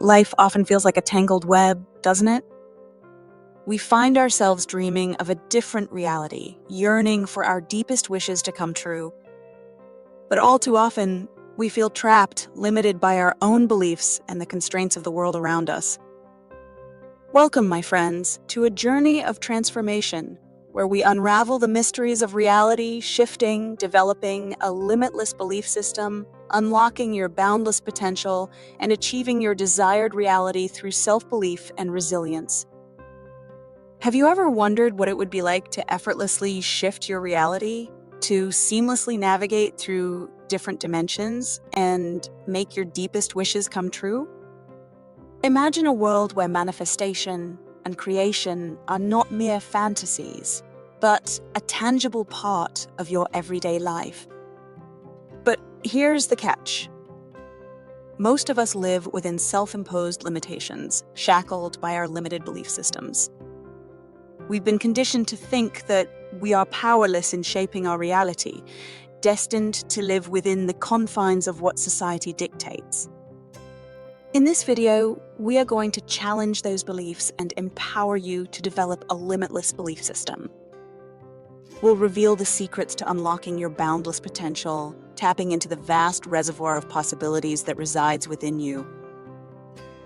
Life often feels like a tangled web, doesn't it? We find ourselves dreaming of a different reality, yearning for our deepest wishes to come true. But all too often, we feel trapped, limited by our own beliefs and the constraints of the world around us. Welcome, my friends, to a journey of transformation where we unravel the mysteries of reality, shifting, developing a limitless belief system, unlocking your boundless potential, and achieving your desired reality through self-belief and resilience. Have you ever wondered what it would be like to effortlessly shift your reality, to seamlessly navigate through different dimensions and make your deepest wishes come true? Imagine a world where manifestation and creation are not mere fantasies, but a tangible part of your everyday life. But here's the catch. Most of us live within self-imposed limitations, shackled by our limited belief systems. We've been conditioned to think that we are powerless in shaping our reality, destined to live within the confines of what society dictates. In this video, we are going to challenge those beliefs and empower you to develop a limitless belief system. We'll reveal the secrets to unlocking your boundless potential, tapping into the vast reservoir of possibilities that resides within you.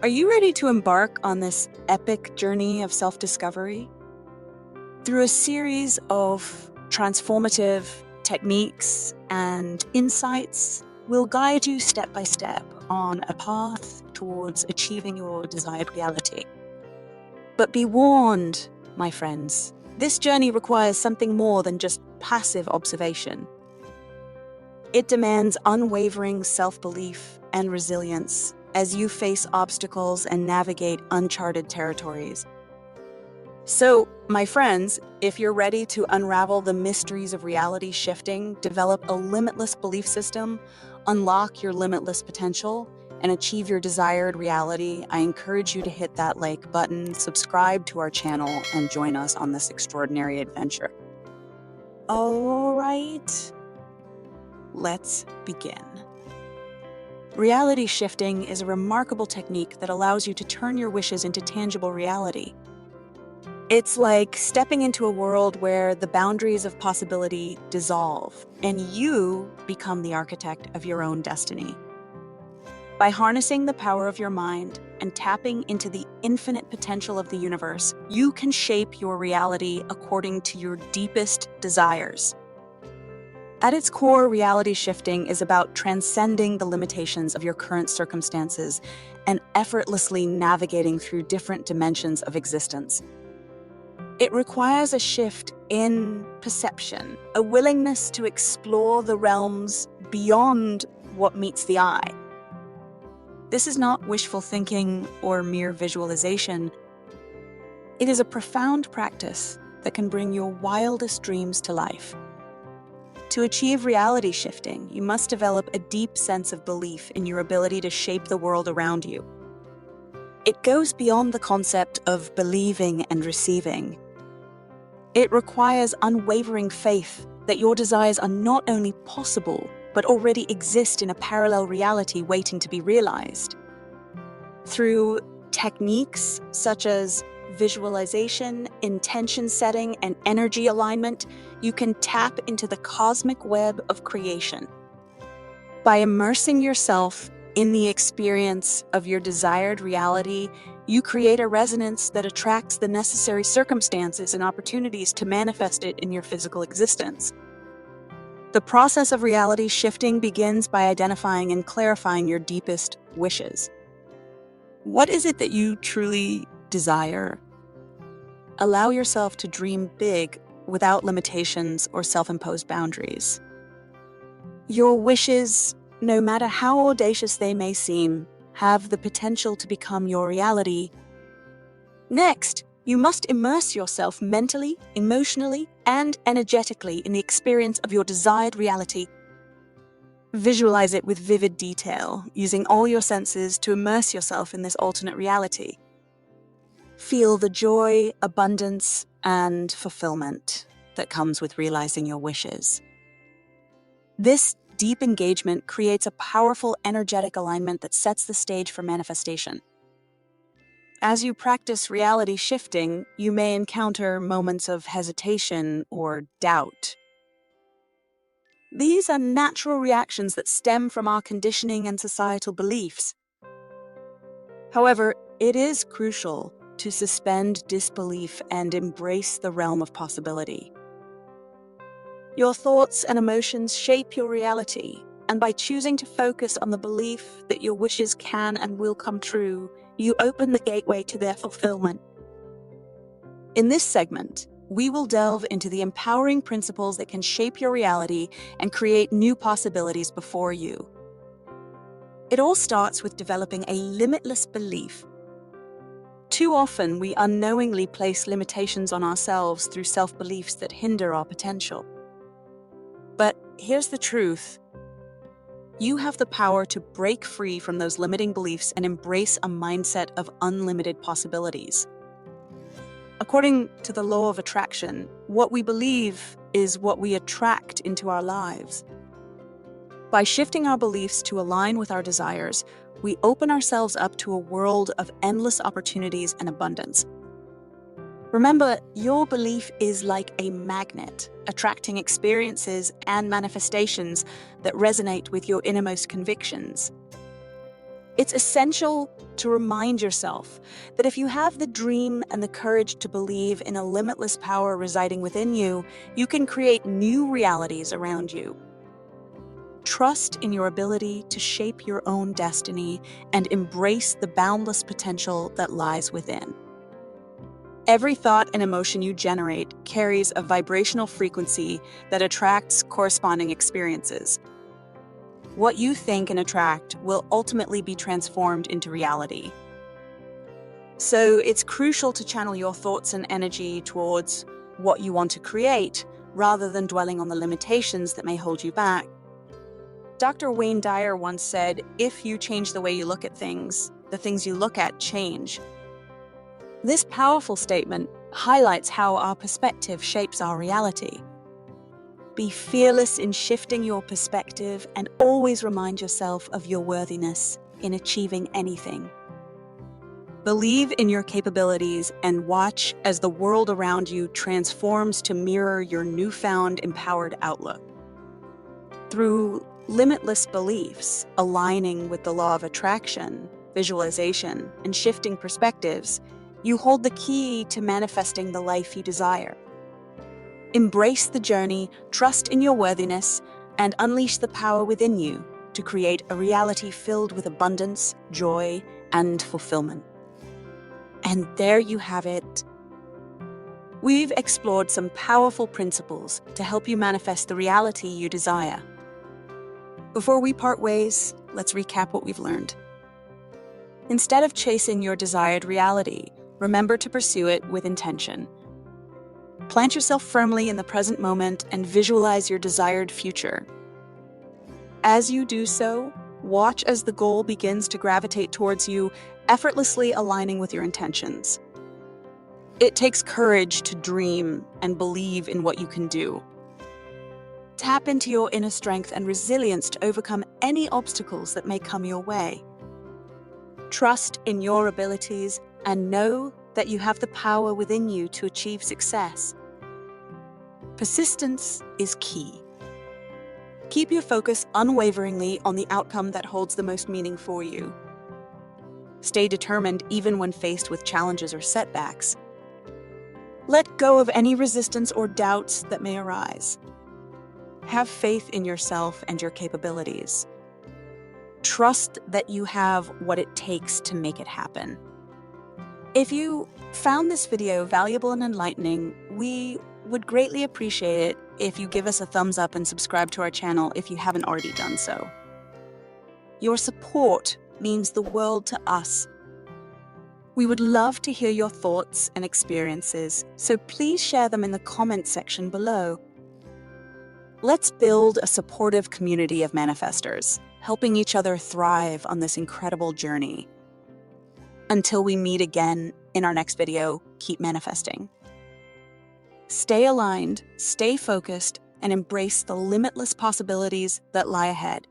Are you ready to embark on this epic journey of self-discovery? Through a series of transformative techniques and insights, we'll guide you step by step on a path towards achieving your desired reality. But be warned, my friends, this journey requires something more than just passive observation. It demands unwavering self-belief and resilience as you face obstacles and navigate uncharted territories. So, my friends, if you're ready to unravel the mysteries of reality shifting, develop a limitless belief system, unlock your limitless potential, and achieve your desired reality, I encourage you to hit that like button, subscribe to our channel, and join us on this extraordinary adventure. All right, let's begin. Reality shifting is a remarkable technique that allows you to turn your wishes into tangible reality. It's like stepping into a world where the boundaries of possibility dissolve and you become the architect of your own destiny. By harnessing the power of your mind and tapping into the infinite potential of the universe, you can shape your reality according to your deepest desires. At its core, reality shifting is about transcending the limitations of your current circumstances and effortlessly navigating through different dimensions of existence. It requires a shift in perception, a willingness to explore the realms beyond what meets the eye. This is not wishful thinking or mere visualization. It is a profound practice that can bring your wildest dreams to life. To achieve reality shifting, you must develop a deep sense of belief in your ability to shape the world around you. It goes beyond the concept of believing and receiving. It requires unwavering faith that your desires are not only possible, but already exist in a parallel reality waiting to be realized. Through techniques such as visualization, intention setting, and energy alignment, you can tap into the cosmic web of creation. By immersing yourself in the experience of your desired reality, you create a resonance that attracts the necessary circumstances and opportunities to manifest it in your physical existence. The process of reality shifting begins by identifying and clarifying your deepest wishes. What is it that you truly desire? Allow yourself to dream big without limitations or self-imposed boundaries. Your wishes, no matter how audacious they may seem, have the potential to become your reality. Next, you must immerse yourself mentally, emotionally, and energetically in the experience of your desired reality. Visualize it with vivid detail, using all your senses to immerse yourself in this alternate reality. Feel the joy, abundance, and fulfillment that comes with realizing your wishes. This deep engagement creates a powerful energetic alignment that sets the stage for manifestation. As you practice reality shifting, you may encounter moments of hesitation or doubt. These are natural reactions that stem from our conditioning and societal beliefs. However, it is crucial to suspend disbelief and embrace the realm of possibility. Your thoughts and emotions shape your reality, and by choosing to focus on the belief that your wishes can and will come true, you open the gateway to their fulfillment. In this segment, we will delve into the empowering principles that can shape your reality and create new possibilities before you. It all starts with developing a limitless belief. Too often, we unknowingly place limitations on ourselves through self-beliefs that hinder our potential. But here's the truth. You have the power to break free from those limiting beliefs and embrace a mindset of unlimited possibilities. According to the law of attraction, what we believe is what we attract into our lives. By shifting our beliefs to align with our desires, we open ourselves up to a world of endless opportunities and abundance. Remember, your belief is like a magnet, attracting experiences and manifestations that resonate with your innermost convictions. It's essential to remind yourself that if you have the dream and the courage to believe in a limitless power residing within you, you can create new realities around you. Trust in your ability to shape your own destiny and embrace the boundless potential that lies within. Every thought and emotion you generate carries a vibrational frequency that attracts corresponding experiences. What you think and attract will ultimately be transformed into reality. So it's crucial to channel your thoughts and energy towards what you want to create, rather than dwelling on the limitations that may hold you back. Dr. Wayne Dyer once said, "If you change the way you look at things, the things you look at change." This powerful statement highlights how our perspective shapes our reality. Be fearless in shifting your perspective and always remind yourself of your worthiness in achieving anything. Believe in your capabilities and watch as the world around you transforms to mirror your newfound empowered outlook. Through limitless beliefs, aligning with the law of attraction, visualization, and shifting perspectives, you hold the key to manifesting the life you desire. Embrace the journey, trust in your worthiness, and unleash the power within you to create a reality filled with abundance, joy, and fulfillment. And there you have it. We've explored some powerful principles to help you manifest the reality you desire. Before we part ways, let's recap what we've learned. Instead of chasing your desired reality, remember to pursue it with intention. Plant yourself firmly in the present moment and visualize your desired future. As you do so, watch as the goal begins to gravitate towards you, effortlessly aligning with your intentions. It takes courage to dream and believe in what you can do. Tap into your inner strength and resilience to overcome any obstacles that may come your way. Trust in your abilities and know that you have the power within you to achieve success. Persistence is key. Keep your focus unwaveringly on the outcome that holds the most meaning for you. Stay determined even when faced with challenges or setbacks. Let go of any resistance or doubts that may arise. Have faith in yourself and your capabilities. Trust that you have what it takes to make it happen. If you found this video valuable and enlightening, we would greatly appreciate it if you give us a thumbs up and subscribe to our channel if you haven't already done so. Your support means the world to us. We would love to hear your thoughts and experiences, so please share them in the comments section below. Let's build a supportive community of manifestors, helping each other thrive on this incredible journey. Until we meet again in our next video, keep manifesting. Stay aligned, stay focused, and embrace the limitless possibilities that lie ahead.